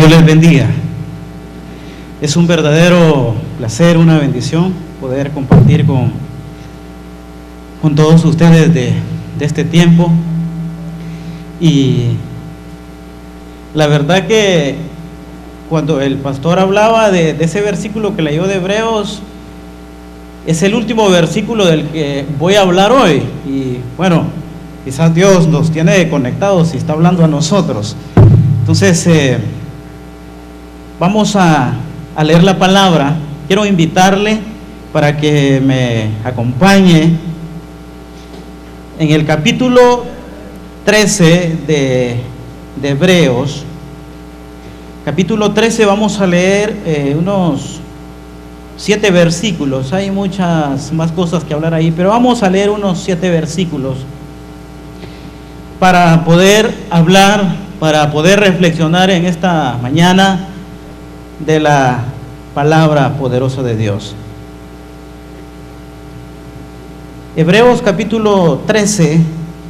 Dios les bendiga. Es un verdadero placer, una bendición poder compartir con todos ustedes de este tiempo. Y la verdad que cuando el pastor hablaba de ese versículo que leyó de Hebreos, es el último versículo del que voy a hablar hoy. Y bueno, quizás Dios nos tiene conectados y está hablando a nosotros. Entonces, vamos a leer la palabra. Quiero invitarle para que me acompañe en el capítulo 13 de Hebreos. Capítulo 13, vamos a leer unos 7 versículos. Hay muchas más cosas que hablar ahí, pero vamos a leer unos 7 versículos para poder hablar, para poder reflexionar en esta mañana de la palabra poderosa de Dios. Hebreos capítulo 13,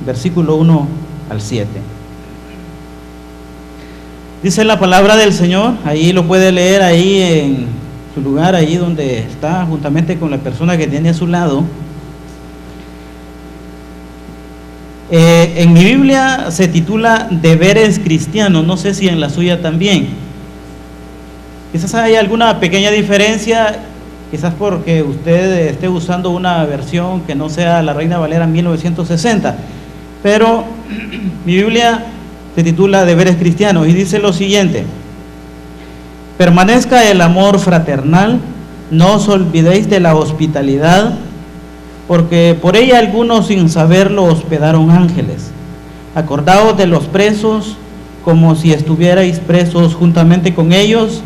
versículo 1 al 7. Dice la palabra del Señor, ahí lo puede leer ahí en su lugar, ahí donde está, juntamente con la persona que tiene a su lado. En mi Biblia se titula Deberes Cristianos, no sé si en la suya también. Quizás hay alguna pequeña diferencia, quizás porque usted esté usando una versión que no sea la Reina Valera 1960, pero mi Biblia se titula Deberes Cristianos y dice lo siguiente: permanezca el amor fraternal, no os olvidéis de la hospitalidad, porque por ella algunos sin saberlo hospedaron ángeles. Acordaos de los presos como si estuvierais presos juntamente con ellos,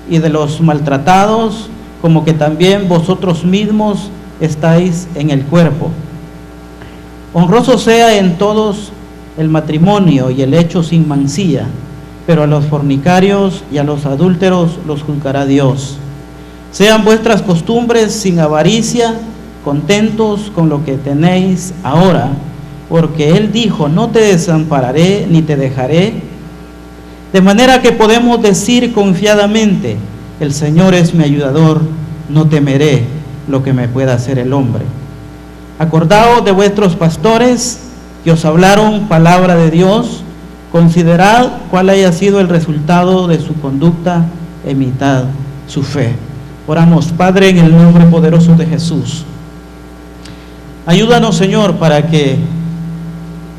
y de los maltratados como que también vosotros mismos estáis en el cuerpo. Honroso sea en todos el matrimonio y el hecho sin mancilla, pero a los fornicarios y a los adúlteros los juzgará Dios. Sean vuestras costumbres sin avaricia, contentos con lo que tenéis ahora, porque Él dijo: no te desampararé ni te dejaré. De manera que podemos decir confiadamente: el Señor es mi ayudador, no temeré lo que me pueda hacer el hombre. Acordaos de vuestros pastores que os hablaron palabra de Dios, considerad cuál haya sido el resultado de su conducta, imitad su fe. Oramos. Padre, en el nombre poderoso de Jesús, ayúdanos, Señor, para que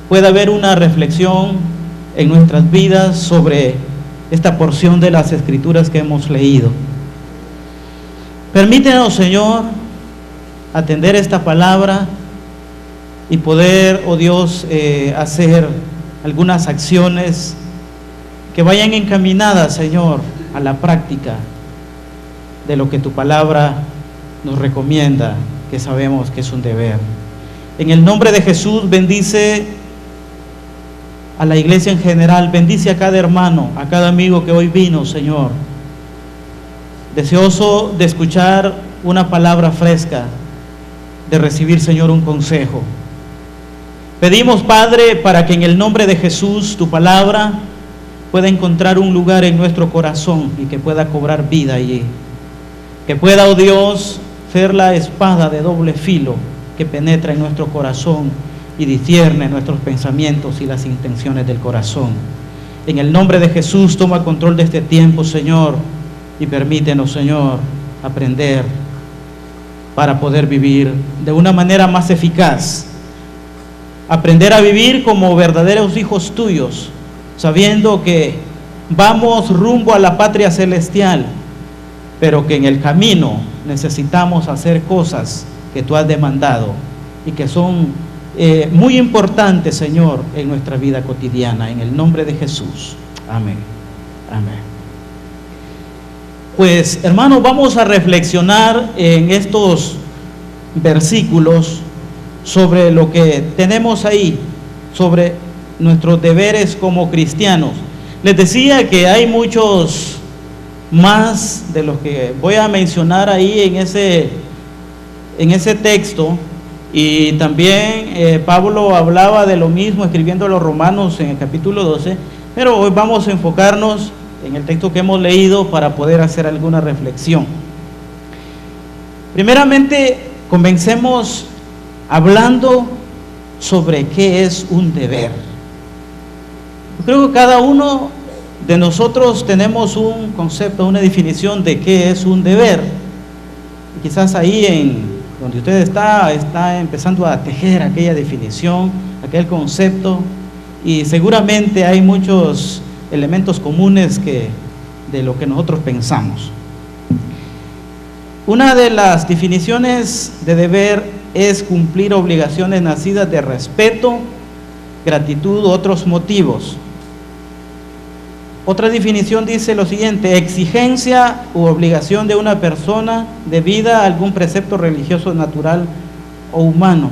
pueda haber una reflexión en nuestras vidas sobre esta porción de las Escrituras que hemos leído. Permítenos, Señor, atender esta palabra y poder, oh Dios, hacer algunas acciones que vayan encaminadas, Señor, a la práctica de lo que tu palabra nos recomienda, que sabemos que es un deber. En el nombre de Jesús, bendice a la iglesia en general, bendice a cada hermano, a cada amigo que hoy vino, Señor, deseoso de escuchar una palabra fresca, de recibir, Señor, un consejo. Pedimos, Padre, para que en el nombre de Jesús tu palabra pueda encontrar un lugar en nuestro corazón y que pueda cobrar vida allí, que pueda, oh Dios, ser la espada de doble filo que penetra en nuestro corazón y discierne nuestros pensamientos y las intenciones del corazón. En el nombre de Jesús, toma control de este tiempo, Señor, y permítenos, Señor, aprender para poder vivir de una manera más eficaz. Aprender a vivir como verdaderos hijos tuyos, sabiendo que vamos rumbo a la patria celestial, pero que en el camino necesitamos hacer cosas que tú has demandado y que son muy importante, Señor, en nuestra vida cotidiana, en el nombre de Jesús. Amén. Amén. Pues, hermanos, vamos a reflexionar en estos versículos sobre lo que tenemos ahí, sobre nuestros deberes como cristianos. Les decía que hay muchos más de los que voy a mencionar ahí en ese texto. Y también Pablo hablaba de lo mismo escribiendo a los Romanos en el capítulo 12, pero hoy vamos a enfocarnos en el texto que hemos leído para poder hacer alguna reflexión. Primeramente, comencemos hablando sobre qué es un deber. Yo creo que cada uno de nosotros tenemos un concepto, una definición de qué es un deber. Quizás ahí en donde usted está empezando a tejer aquella definición, aquel concepto, y seguramente hay muchos elementos comunes de lo que nosotros pensamos. Una de las definiciones de deber es cumplir obligaciones nacidas de respeto, gratitud u otros motivos. Otra definición dice lo siguiente: exigencia u obligación de una persona debida a algún precepto religioso, natural o humano.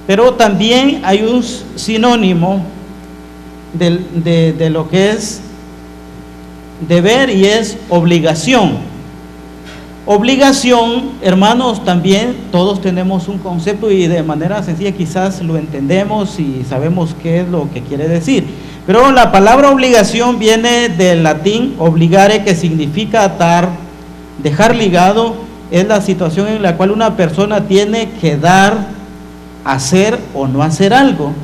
Pero también hay un sinónimo de lo que es deber, y es obligación. Obligación, hermanos, también todos tenemos un concepto y de manera sencilla quizás lo entendemos y sabemos qué es lo que quiere decir. Pero la palabra obligación viene del latín obligare, que significa atar, dejar ligado. Es la situación en la cual una persona tiene que dar, hacer o no hacer algo.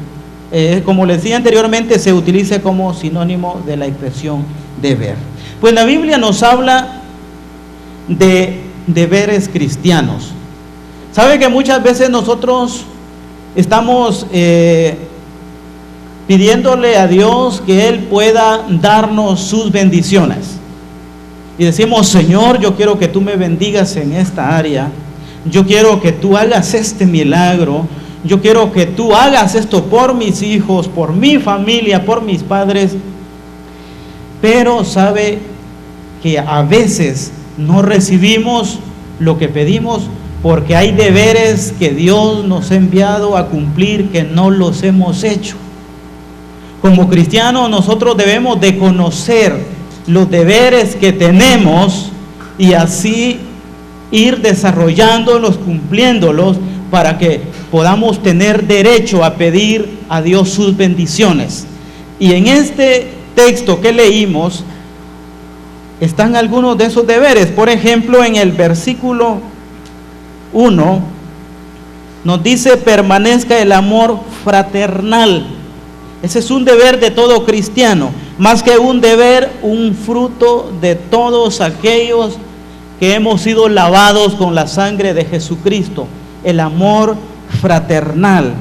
Como les decía anteriormente, se utiliza como sinónimo de la expresión deber. Pues la Biblia nos habla de deberes cristianos. Sabe que muchas veces nosotros estamos pidiéndole a Dios que Él pueda darnos sus bendiciones. Y decimos: Señor, yo quiero que tú me bendigas en esta área. Yo quiero que tú hagas este milagro. Yo quiero que tú hagas esto por mis hijos, por mi familia, por mis padres. Pero sabe que a veces no recibimos lo que pedimos porque hay deberes que Dios nos ha enviado a cumplir que no los hemos hecho. Como cristianos nosotros debemos de conocer los deberes que tenemos y así ir desarrollándolos, cumpliéndolos, para que podamos tener derecho a pedir a Dios sus bendiciones. Y en este texto que leímos están algunos de esos deberes. Por ejemplo, en el versículo 1 nos dice: permanezca el amor fraternal. Ese es un deber de todo cristiano, más que un deber, un fruto de todos aquellos que hemos sido lavados con la sangre de Jesucristo. El amor fraternal.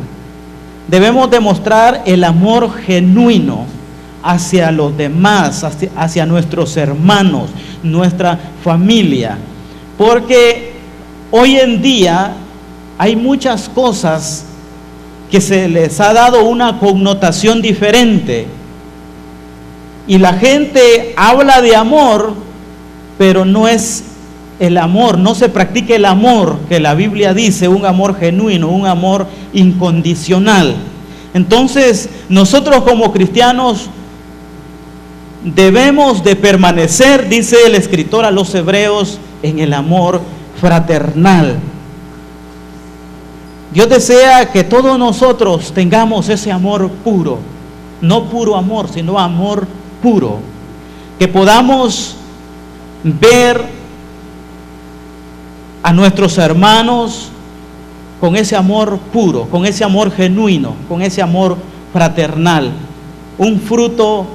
Debemos demostrar el amor genuino hacia los demás, hacia nuestros hermanos, nuestra familia, porque hoy en día hay muchas cosas que se les ha dado una connotación diferente, y la gente habla de amor, pero no es el amor, no se practica el amor que la Biblia dice, un amor genuino, un amor incondicional. Entonces, nosotros como cristianos debemos de permanecer, dice el escritor a los Hebreos, en el amor fraternal. Dios desea que todos nosotros tengamos ese amor puro, no puro amor, sino amor puro, que podamos ver a nuestros hermanos con ese amor puro, con ese amor genuino, con ese amor fraternal, un fruto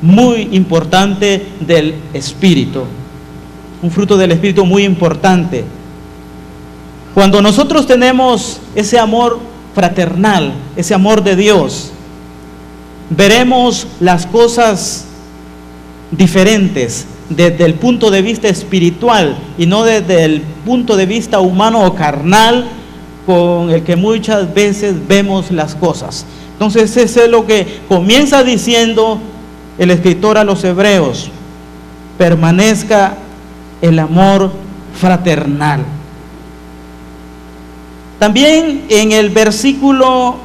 muy importante del Espíritu, un fruto del Espíritu muy importante. Cuando nosotros tenemos ese amor fraternal, ese amor de Dios, veremos las cosas diferentes desde el punto de vista espiritual y no desde el punto de vista humano o carnal con el que muchas veces vemos las cosas. Entonces, eso es lo que comienza diciendo el escritor a los Hebreos: permanezca el amor fraternal. También en el versículo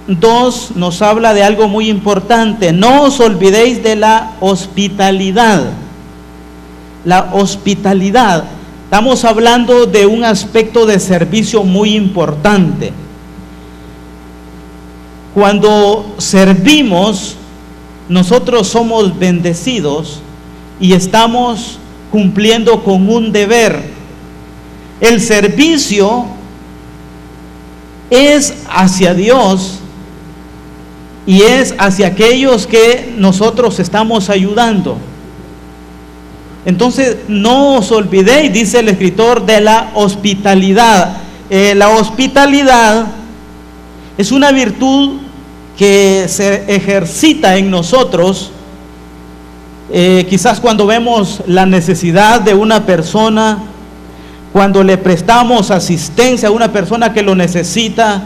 2 nos habla de algo muy importante: no os olvidéis de la hospitalidad. La hospitalidad, estamos hablando de un aspecto de servicio muy importante. Cuando servimos, nosotros somos bendecidos y estamos cumpliendo con un deber. El servicio es hacia Dios y es hacia aquellos que nosotros estamos ayudando. Entonces, no os olvidéis, dice el escritor, de la hospitalidad. La hospitalidad es una virtud que se ejercita en nosotros, quizás cuando vemos la necesidad de una persona, cuando le prestamos asistencia a una persona que lo necesita,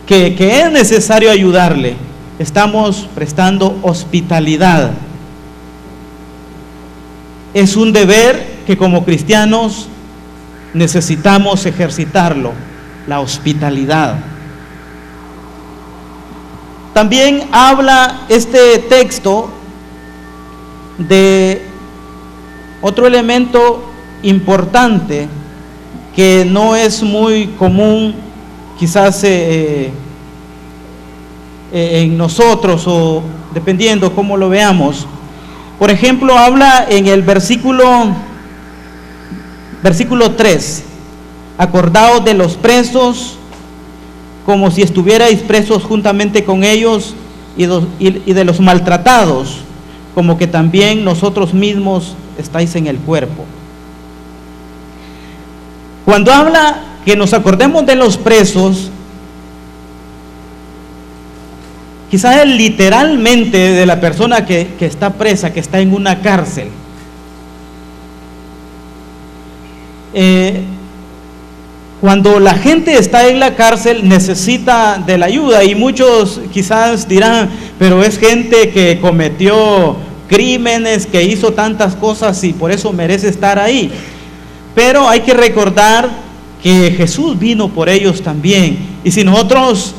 que es necesario ayudarle, estamos prestando hospitalidad. Es un deber que como cristianos necesitamos ejercitarlo, la hospitalidad. También habla este texto de otro elemento importante que no es muy común quizás en nosotros, o dependiendo cómo lo veamos. Por ejemplo, habla en el versículo 3: acordaos de los presos como si estuvierais presos juntamente con ellos, y de los maltratados como que también nosotros mismos estáis en el cuerpo. Cuando habla que nos acordemos de los presos, quizás literalmente de la persona que está presa, que está en una cárcel. Cuando la gente está en la cárcel necesita de la ayuda, y muchos quizás dirán, pero es gente que cometió crímenes, que hizo tantas cosas y por eso merece estar ahí. Pero hay que recordar que Jesús vino por ellos también, y si nosotros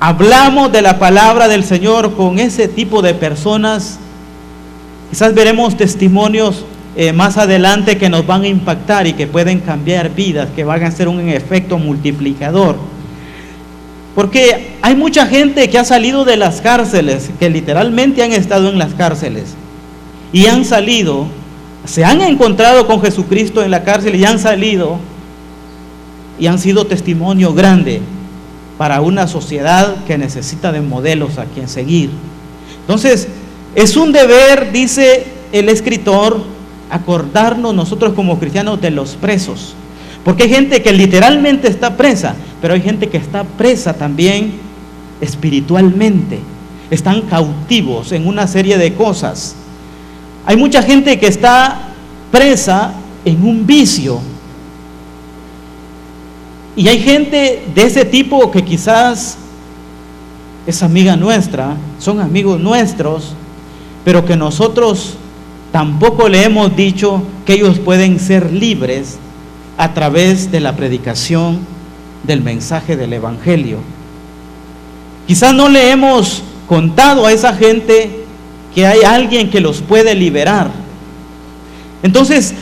hablamos de la palabra del Señor con ese tipo de personas, quizás veremos testimonios más adelante que nos van a impactar y que pueden cambiar vidas, que van a ser un efecto multiplicador. Porque hay mucha gente que ha salido de las cárceles, que literalmente han estado en las cárceles y han salido, se han encontrado con Jesucristo en la cárcel y han salido y han sido testimonio grande para una sociedad que necesita de modelos a quien seguir. Entonces, es un deber, dice el escritor, acordarnos nosotros como cristianos de los presos, porque hay gente que literalmente está presa, pero hay gente que está presa también espiritualmente, están cautivos en una serie de cosas. Hay mucha gente que está presa en un vicio, y hay gente de ese tipo que quizás es amiga nuestra, son amigos nuestros, pero que nosotros tampoco le hemos dicho que ellos pueden ser libres a través de la predicación del mensaje del Evangelio. Quizás no le hemos contado a esa gente que hay alguien que los puede liberar. Entonces,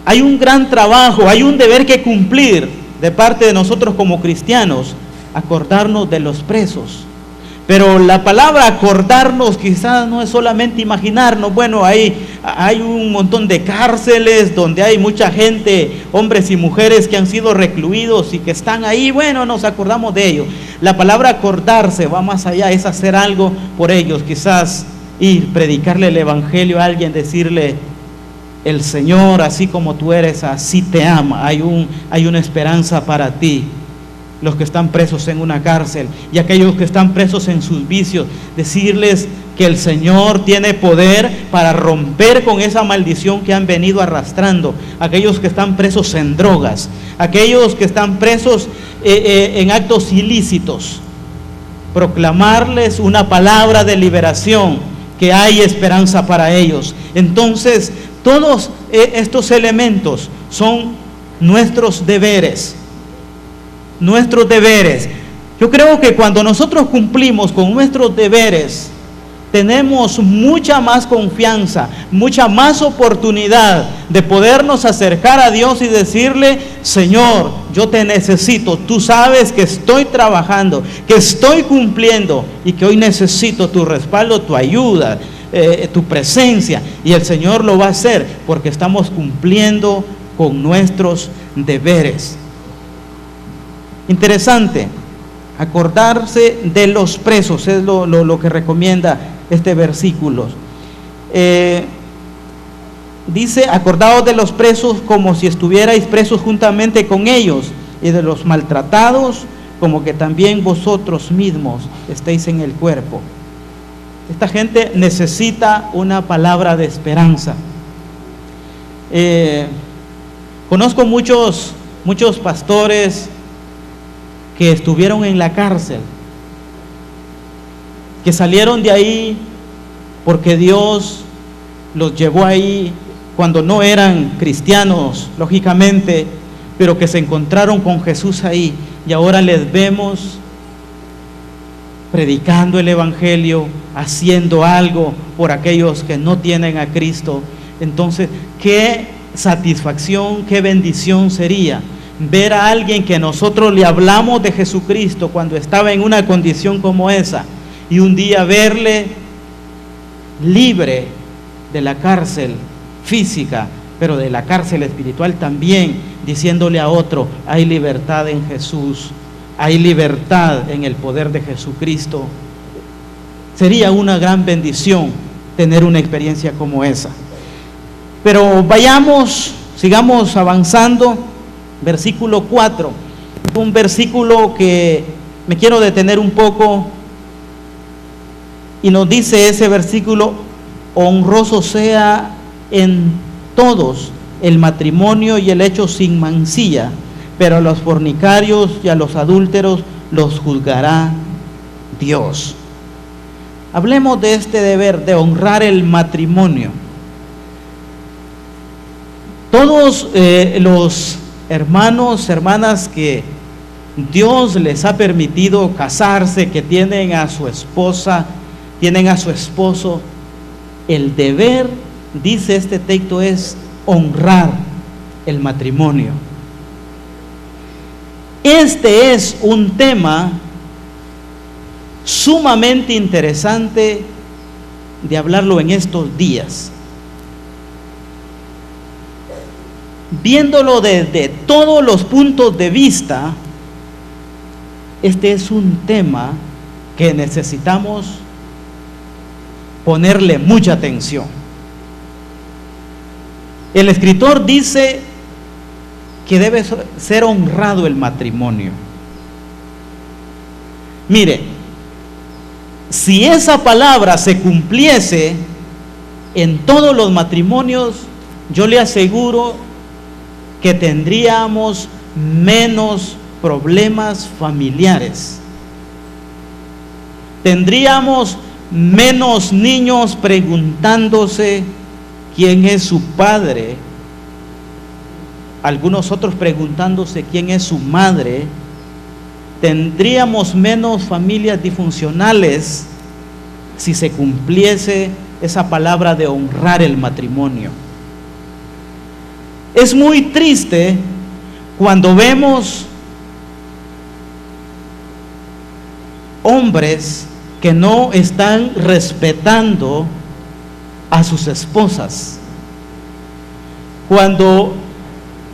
hay un gran trabajo, hay un deber que cumplir de parte de nosotros como cristianos, acordarnos de los presos. Pero la palabra acordarnos quizás no es solamente imaginarnos, bueno, hay un montón de cárceles donde hay mucha gente, hombres y mujeres que han sido recluidos y que están ahí, bueno, nos acordamos de ellos. La palabra acordarse va más allá, es hacer algo por ellos, quizás ir, predicarle el Evangelio a alguien, decirle, el Señor, así como tú eres, así te ama, hay una esperanza para ti. Los que están presos en una cárcel y aquellos que están presos en sus vicios, decirles que el Señor tiene poder para romper con esa maldición que han venido arrastrando. Aquellos que están presos en drogas, aquellos que están presos en actos ilícitos, proclamarles una palabra de liberación, que hay esperanza para ellos. Entonces, todos estos elementos son nuestros deberes. Nuestros deberes. Yo creo que cuando nosotros cumplimos con nuestros deberes, tenemos mucha más confianza, mucha más oportunidad de podernos acercar a Dios y decirle: Señor, yo te necesito, tú sabes que estoy trabajando, que estoy cumpliendo y que hoy necesito tu respaldo, tu ayuda, tu presencia. Y el Señor lo va a hacer porque estamos cumpliendo con nuestros deberes. Interesante, acordarse de los presos es lo que recomienda este versículo. Dice: acordaos de los presos como si estuvierais presos juntamente con ellos, y de los maltratados como que también vosotros mismos estéis en el cuerpo. Esta gente necesita una palabra de esperanza. Conozco muchos pastores que estuvieron en la cárcel, que salieron de ahí porque Dios los llevó ahí cuando no eran cristianos, lógicamente, pero que se encontraron con Jesús ahí, y ahora les vemos predicando el Evangelio, haciendo algo por aquellos que no tienen a Cristo. Entonces, qué satisfacción, qué bendición sería ver a alguien que nosotros le hablamos de Jesucristo cuando estaba en una condición como esa, y un día verle libre de la cárcel física, pero de la cárcel espiritual también, diciéndole a otro: hay libertad en Jesús, hay libertad en el poder de Jesucristo. Sería una gran bendición tener una experiencia como esa. Pero sigamos avanzando. Versículo 4, un versículo que me quiero detener un poco, y nos dice ese versículo: honroso sea en todos el matrimonio y el hecho sin mancilla, pero a los fornicarios y a los adúlteros los juzgará Dios. Hablemos de este deber de honrar el matrimonio. Todos los hermanos, hermanas que Dios les ha permitido casarse, que tienen a su esposa, tienen a su esposo, el deber, dice este texto, es honrar el matrimonio. Este es un tema sumamente interesante de hablarlo en estos días. Viéndolo desde todos los puntos de vista, este es un tema que necesitamos ponerle mucha atención. El escritor dice que debe ser honrado el matrimonio. Mire, si esa palabra se cumpliese en todos los matrimonios, yo le aseguro que tendríamos menos problemas familiares, tendríamos menos niños preguntándose quién es su padre, algunos otros preguntándose quién es su madre, tendríamos menos familias disfuncionales si se cumpliese esa palabra de honrar el matrimonio. Es muy triste cuando vemos hombres que no están respetando a sus esposas, cuando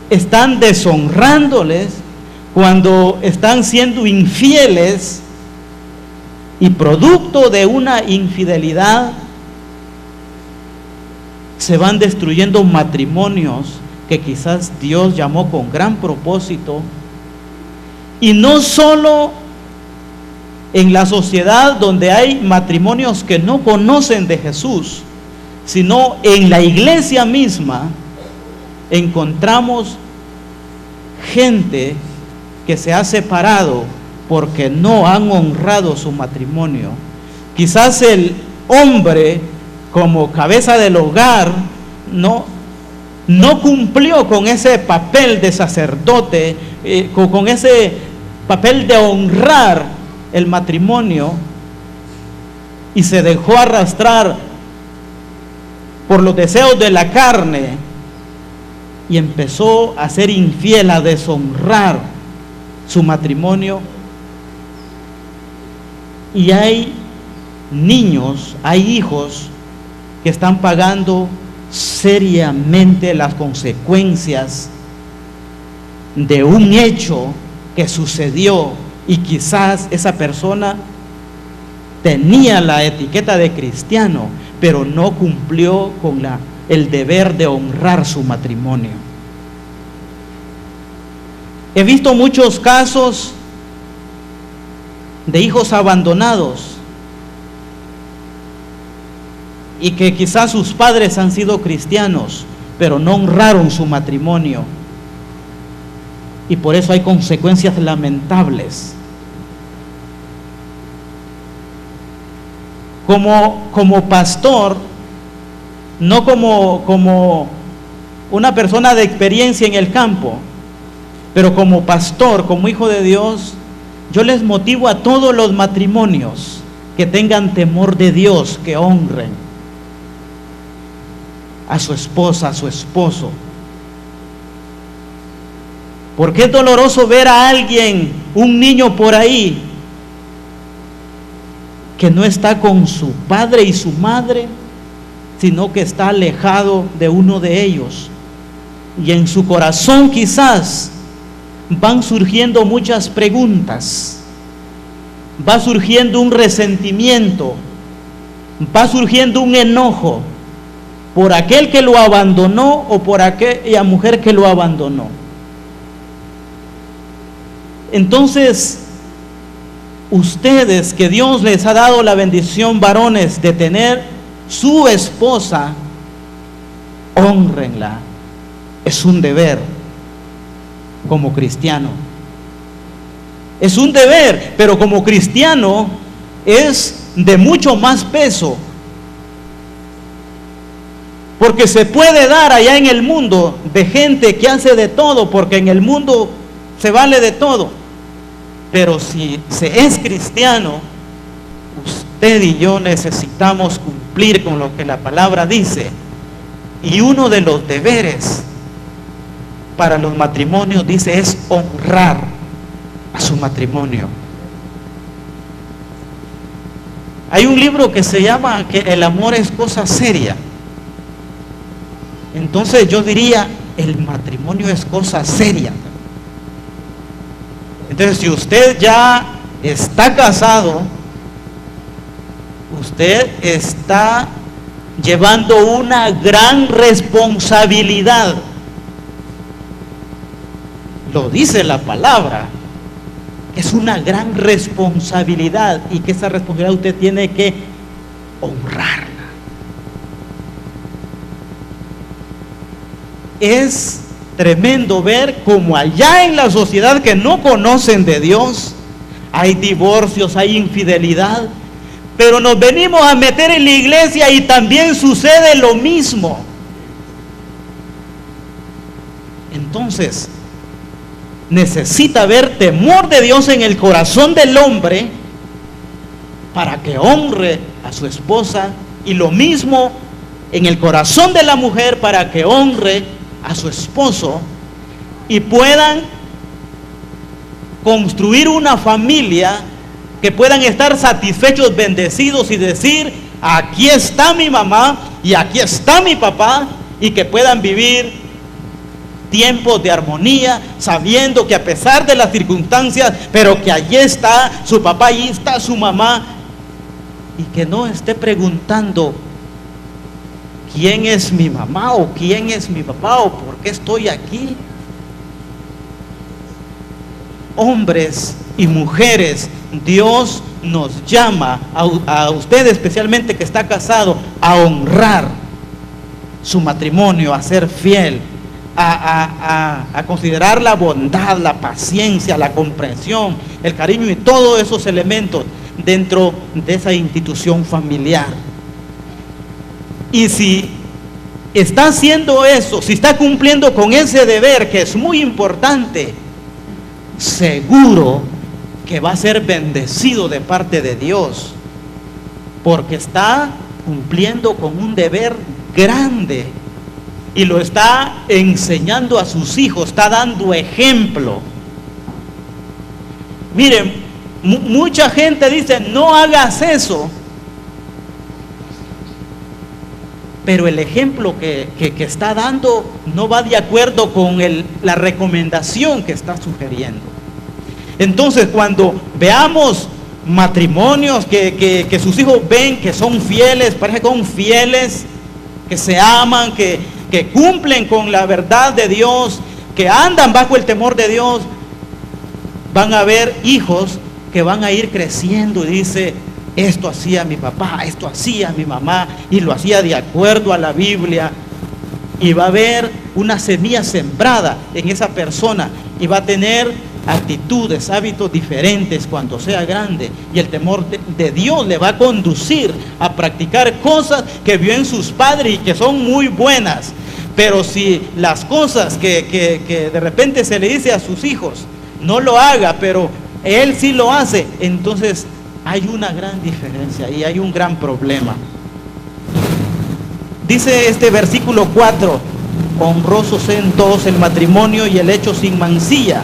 están deshonrándoles, cuando están siendo infieles, y producto de una infidelidad se van destruyendo matrimonios que quizás Dios llamó con gran propósito. Y no solo en la sociedad donde hay matrimonios que no conocen de Jesús, sino en la iglesia misma encontramos gente que se ha separado porque no han honrado su matrimonio. Quizás el hombre, como cabeza del hogar, no cumplió con ese papel de sacerdote, con ese papel de honrar el matrimonio, y se dejó arrastrar por los deseos de la carne y empezó a ser infiel, a deshonrar su matrimonio. Y hay niños, hay hijos que están pagando seriamente las consecuencias de un hecho que sucedió, y quizás esa persona tenía la etiqueta de cristiano, pero no cumplió con el deber de honrar su matrimonio. He visto muchos casos de hijos abandonados y que quizás sus padres han sido cristianos, pero no honraron su matrimonio, y por eso hay consecuencias lamentables. Como pastor, no como una persona de experiencia en el campo, pero como pastor, como hijo de Dios, yo les motivo a todos los matrimonios que tengan temor de Dios, que honren a su esposa, a su esposo. Porque es doloroso ver a alguien, un niño por ahí, que no está con su padre y su madre, sino que está alejado de uno de ellos. Y en su corazón quizás van surgiendo muchas preguntas, va surgiendo un resentimiento, va surgiendo un enojo por aquel que lo abandonó o por aquella mujer que lo abandonó. Entonces, ustedes, que Dios les ha dado la bendición, varones, de tener su esposa, hónrenla. Es un deber como cristiano. Es un deber, pero como cristiano es de mucho más peso. Porque se puede dar allá en el mundo de gente que hace de todo, porque en el mundo se vale de todo. Pero si se es cristiano, usted y yo necesitamos cumplir con lo que la palabra dice. Y uno de los deberes para los matrimonios, dice, es honrar a su matrimonio. Hay un libro que se llama que el amor es cosa seria. Entonces yo diría, el matrimonio es cosa seria. Entonces, si usted ya está casado, usted está llevando una gran responsabilidad. Lo dice la palabra. Es una gran responsabilidad, y que esa responsabilidad usted tiene que honrarla. Es tremendo ver como allá en la sociedad que no conocen de Dios, hay divorcios, hay infidelidad, pero nos venimos a meter en la iglesia y también sucede lo mismo. Entonces, necesita haber temor de Dios en el corazón del hombre para que honre a su esposa, y lo mismo en el corazón de la mujer para que honre a su esposo, y puedan construir una familia que puedan estar satisfechos, bendecidos, y decir, aquí está mi mamá y aquí está mi papá, y que puedan vivir tiempos de armonía, sabiendo que a pesar de las circunstancias, pero que allí está su papá, allí está su mamá, y que no esté preguntando ¿quién es mi mamá o quién es mi papá o por qué estoy aquí? Hombres y mujeres, Dios nos llama a usted especialmente que está casado, a honrar su matrimonio, a ser fiel, a considerar la bondad, la paciencia, la comprensión, el cariño y todos esos elementos dentro de esa institución familiar. Y si está haciendo eso, si está cumpliendo con ese deber que es muy importante, seguro que va a ser bendecido de parte de Dios. porque está cumpliendo con un deber grande y lo está enseñando a sus hijos, está dando ejemplo. Miren, mucha gente dice, no hagas eso, pero el ejemplo que está dando no va de acuerdo con la recomendación que está sugiriendo. Entonces, cuando veamos matrimonios que sus hijos ven que son fieles, parece que son fieles, que se aman, que cumplen con la verdad de Dios, que andan bajo el temor de Dios, van a ver hijos que van a ir creciendo y dice, esto hacía mi papá, esto hacía mi mamá, y lo hacía de acuerdo a la Biblia, y va a haber una semilla sembrada en esa persona, y va a tener actitudes, hábitos diferentes cuando sea grande, y el temor de Dios le va a conducir a practicar cosas que vio en sus padres y que son muy buenas. Pero si las cosas que de repente se le dice a sus hijos, no lo haga, pero él sí lo hace, entonces hay una gran diferencia y hay un gran problema. Dice este versículo 4, honrosos sean todos el matrimonio y el hecho sin mancilla,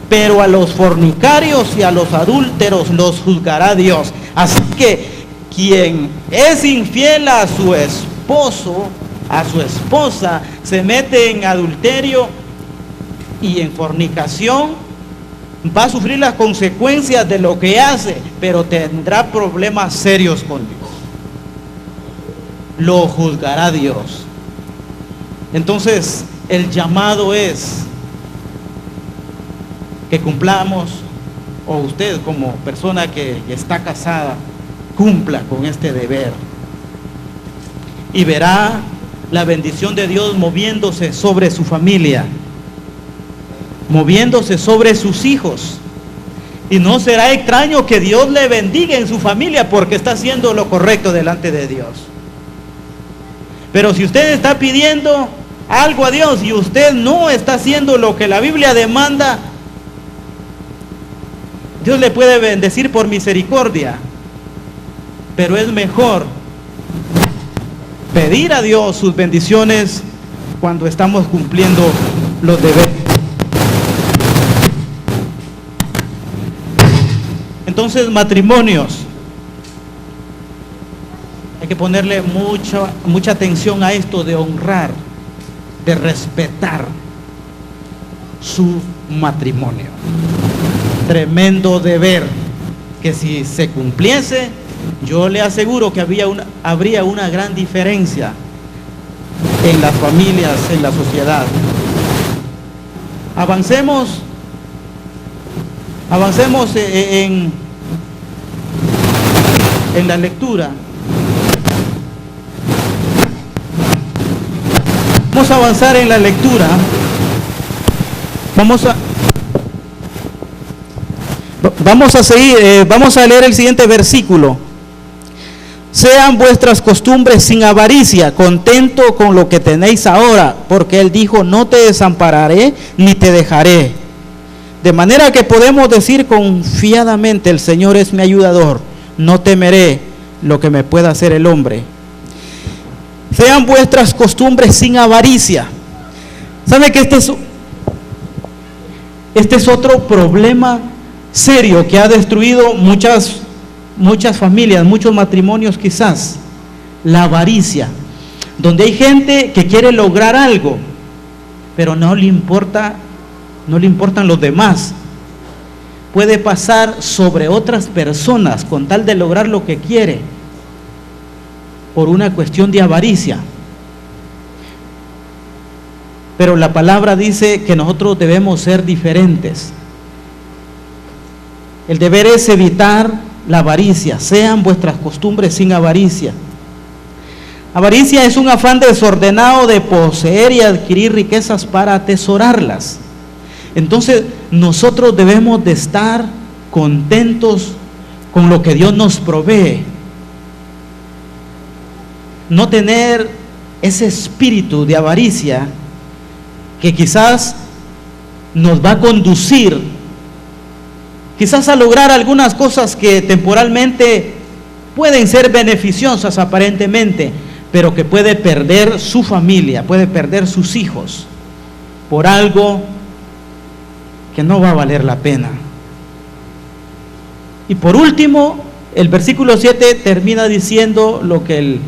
pero a los fornicarios y a los adúlteros los juzgará Dios. Así que quien es infiel a su esposo, a su esposa, se mete en adulterio y en fornicación, va a sufrir las consecuencias de lo que hace, pero tendrá problemas serios con Dios. Lo juzgará Dios. Entonces, el llamado es que cumplamos, o usted como persona que está casada, cumpla con este deber. Y verá la bendición de Dios moviéndose sobre su familia, moviéndose sobre sus hijos. Y no será extraño que Dios le bendiga en su familia porque está haciendo lo correcto delante de Dios. Pero si usted está pidiendo algo a Dios y usted no está haciendo lo que la Biblia demanda, Dios le puede bendecir por misericordia, pero es mejor pedir a Dios sus bendiciones cuando estamos cumpliendo los deberes. Entonces, matrimonios, hay que ponerle mucha atención a esto de honrar, de respetar su matrimonio. Tremendo deber que si se cumpliese, yo le aseguro que habría una gran diferencia en las familias, en la sociedad. Avancemos en la lectura. Vamos a avanzar en la lectura. Vamos a seguir, vamos a leer el siguiente versículo. Sean vuestras costumbres sin avaricia, contento con lo que tenéis ahora, porque Él dijo, no te desampararé ni te dejaré. De manera que podemos decir confiadamente, el Señor es mi ayudador, no temeré lo que me pueda hacer el hombre. Sean vuestras costumbres sin avaricia. ¿Sabe que este es otro problema serio que ha destruido muchas familias, muchos matrimonios quizás? La avaricia, donde hay gente que quiere lograr algo, pero no le importan los demás. Puede pasar sobre otras personas con tal de lograr lo que quiere, por una cuestión de avaricia. Pero la palabra dice que nosotros debemos ser diferentes. El deber es evitar la avaricia. Sean vuestras costumbres sin avaricia. Avaricia es un afán desordenado de poseer y adquirir riquezas para atesorarlas. Entonces nosotros debemos de estar contentos con lo que Dios nos provee. No tener ese espíritu de avaricia que quizás nos va a conducir quizás a lograr algunas cosas que temporalmente pueden ser beneficiosas aparentemente, pero que puede perder su familia, puede perder sus hijos por algo que no va a valer la pena. Y por último, el versículo 7 termina diciendo lo que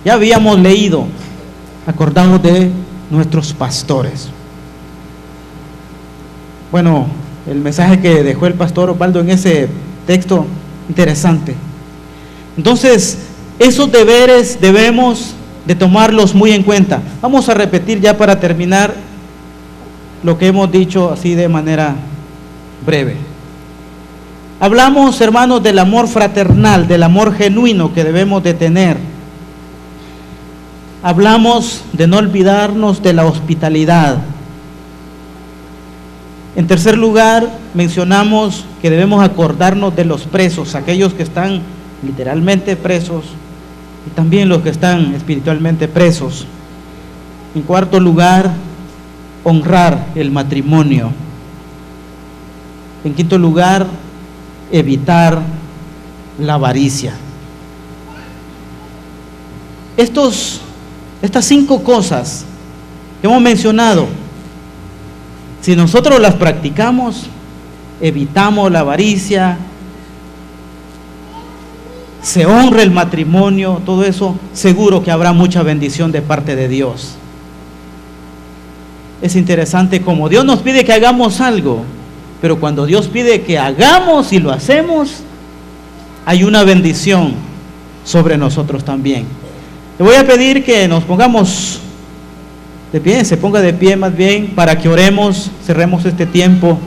ya habíamos leído. Acordamos de nuestros pastores. Bueno, el mensaje que dejó el pastor Osvaldo en ese texto, interesante. Entonces, esos deberes debemos de tomarlos muy en cuenta. Vamos a repetir ya para terminar lo que hemos dicho así de manera breve. Hablamos, hermanos, del amor fraternal, del amor genuino que debemos de tener. Hablamos de no olvidarnos de la hospitalidad. En tercer lugar, mencionamos que debemos acordarnos de los presos, aquellos que están literalmente presos y también los que están espiritualmente presos. En cuarto lugar, honrar el matrimonio. En quinto lugar, evitar la avaricia. Estas 5 cosas que hemos mencionado, si nosotros las practicamos, evitamos la avaricia, se honra el matrimonio, todo eso, seguro que habrá mucha bendición de parte de Dios. Es interesante como Dios nos pide que hagamos algo, pero cuando Dios pide que hagamos y lo hacemos, hay una bendición sobre nosotros también. Le voy a pedir que nos pongamos de pie, se ponga de pie más bien, para que oremos, cerremos este tiempo.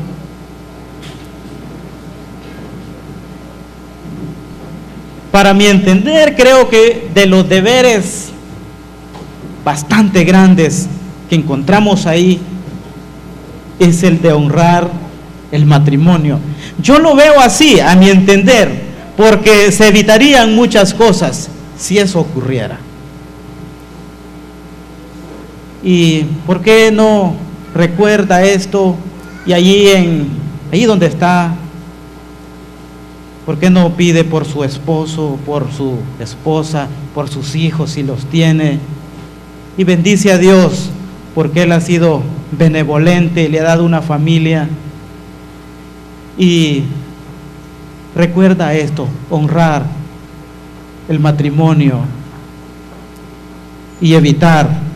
Para mi entender, creo que de los deberes bastante grandes que encontramos ahí, es el de honrar el matrimonio. Yo lo veo así, a mi entender, porque se evitarían muchas cosas si eso ocurriera. ¿Y por qué no recuerda esto? Y allí donde está, ¿por qué no pide por su esposo, por su esposa, por sus hijos si los tiene? Y bendice a Dios porque Él ha sido benevolente y le ha dado una familia. Y recuerda esto, honrar el matrimonio y evitar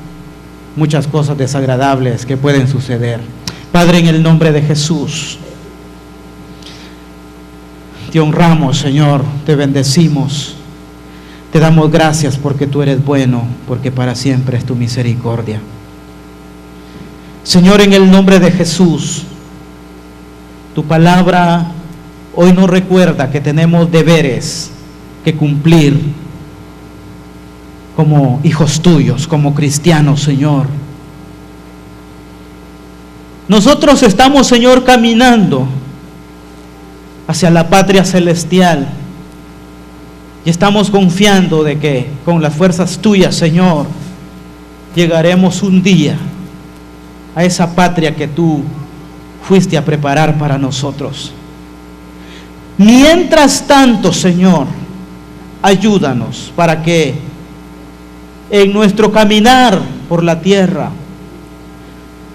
muchas cosas desagradables que pueden suceder. Padre, en el nombre de Jesús, te honramos, Señor, te bendecimos, te damos gracias porque tú eres bueno, porque para siempre es tu misericordia. Señor, en el nombre de Jesús, tu palabra hoy nos recuerda que tenemos deberes que cumplir como hijos tuyos, como cristianos, Señor. Nosotros estamos, Señor, caminando hacia la patria celestial y estamos confiando de que con las fuerzas tuyas, Señor, llegaremos un día a esa patria que tú fuiste a preparar para nosotros. Mientras tanto, Señor, ayúdanos para que en nuestro caminar por la tierra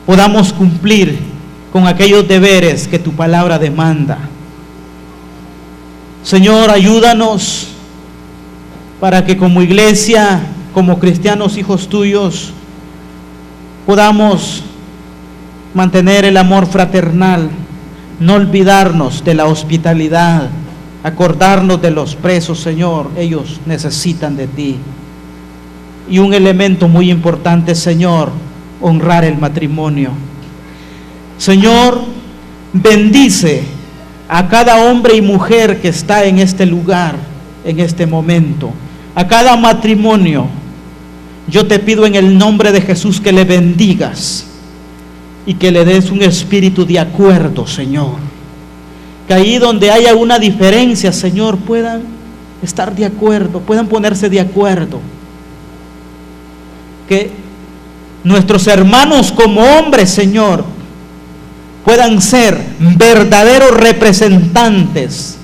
podamos cumplir con aquellos deberes que tu palabra demanda. Señor, ayúdanos para que como iglesia, como cristianos hijos tuyos, podamos mantener el amor fraternal, no olvidarnos de la hospitalidad, acordarnos de los presos, Señor, ellos necesitan de ti. Y un elemento muy importante, Señor, honrar el matrimonio. Señor, bendice a cada hombre y mujer que está en este lugar, en este momento, a cada matrimonio. Yo te pido en el nombre de Jesús que le bendigas y que le des un espíritu de acuerdo, Señor. Que ahí donde haya una diferencia, Señor, puedan estar de acuerdo, puedan ponerse de acuerdo. Que nuestros hermanos como hombres, Señor, puedan ser verdaderos representantes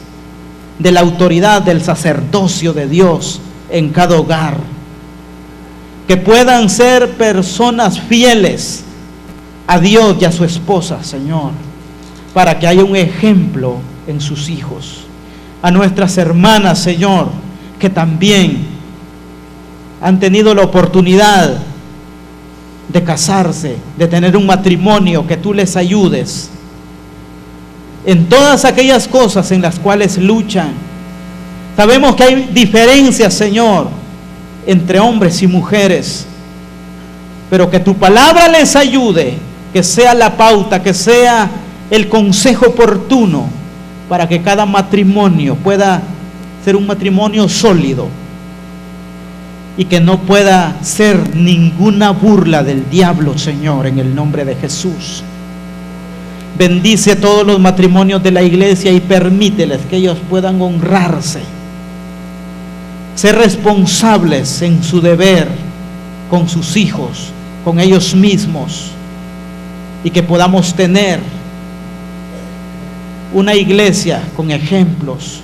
de la autoridad del sacerdocio de Dios en cada hogar. Que puedan ser personas fieles a Dios y a su esposa, Señor, para que haya un ejemplo en sus hijos. A nuestras hermanas, Señor, que también han tenido la oportunidad de casarse, de tener un matrimonio, que tú les ayudes en todas aquellas cosas en las cuales luchan. Sabemos que hay diferencias, Señor, entre hombres y mujeres, pero que tu palabra les ayude, que sea la pauta, que sea el consejo oportuno para que cada matrimonio pueda ser un matrimonio sólido y que no pueda ser ninguna burla del diablo, Señor, en el nombre de Jesús. Bendice a todos los matrimonios de la iglesia y permíteles que ellos puedan honrarse, ser responsables en su deber con sus hijos, con ellos mismos, y que podamos tener una iglesia con ejemplos,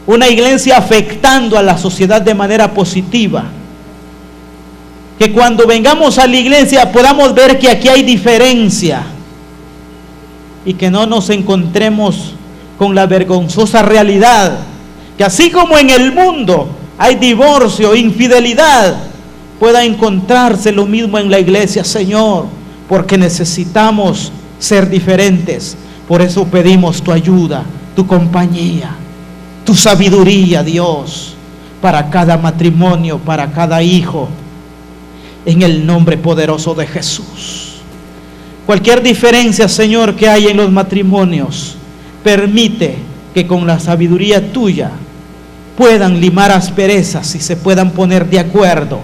una iglesia afectando a la sociedad de manera positiva. Que cuando vengamos a la iglesia podamos ver que aquí hay diferencia y que no nos encontremos con la vergonzosa realidad que así como en el mundo hay divorcio, infidelidad, pueda encontrarse lo mismo en la iglesia, Señor, porque necesitamos ser diferentes. Por eso pedimos tu ayuda, tu compañía, tu sabiduría, Dios, para cada matrimonio, para cada hijo, en el nombre poderoso de Jesús. Cualquier diferencia, Señor, que hay en los matrimonios, permite que con la sabiduría tuya puedan limar asperezas y se puedan poner de acuerdo,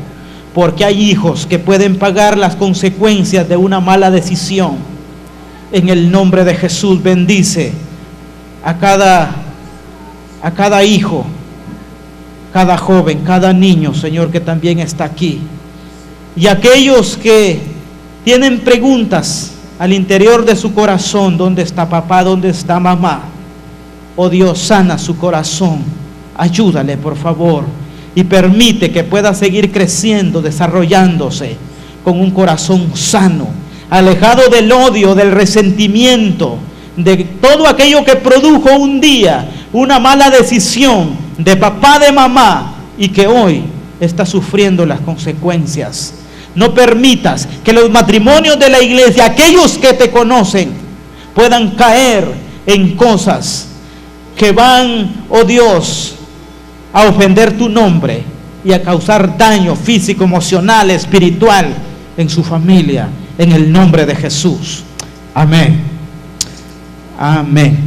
porque hay hijos que pueden pagar las consecuencias de una mala decisión. En el nombre de Jesús, bendice a cada hijo, cada joven, cada niño, Señor, que también está aquí. Y aquellos que tienen preguntas al interior de su corazón, ¿dónde está papá? ¿Dónde está mamá? Oh Dios, sana su corazón, ayúdale por favor, y permite que pueda seguir creciendo, desarrollándose con un corazón sano, alejado del odio, del resentimiento, de todo aquello que produjo un día una mala decisión de papá, de mamá, y que hoy está sufriendo las consecuencias. No permitas que los matrimonios de la iglesia, aquellos que te conocen, puedan caer en cosas que van, oh Dios, a ofender tu nombre y a causar daño físico, emocional, espiritual en su familia, en el nombre de Jesús. Amén. Amén.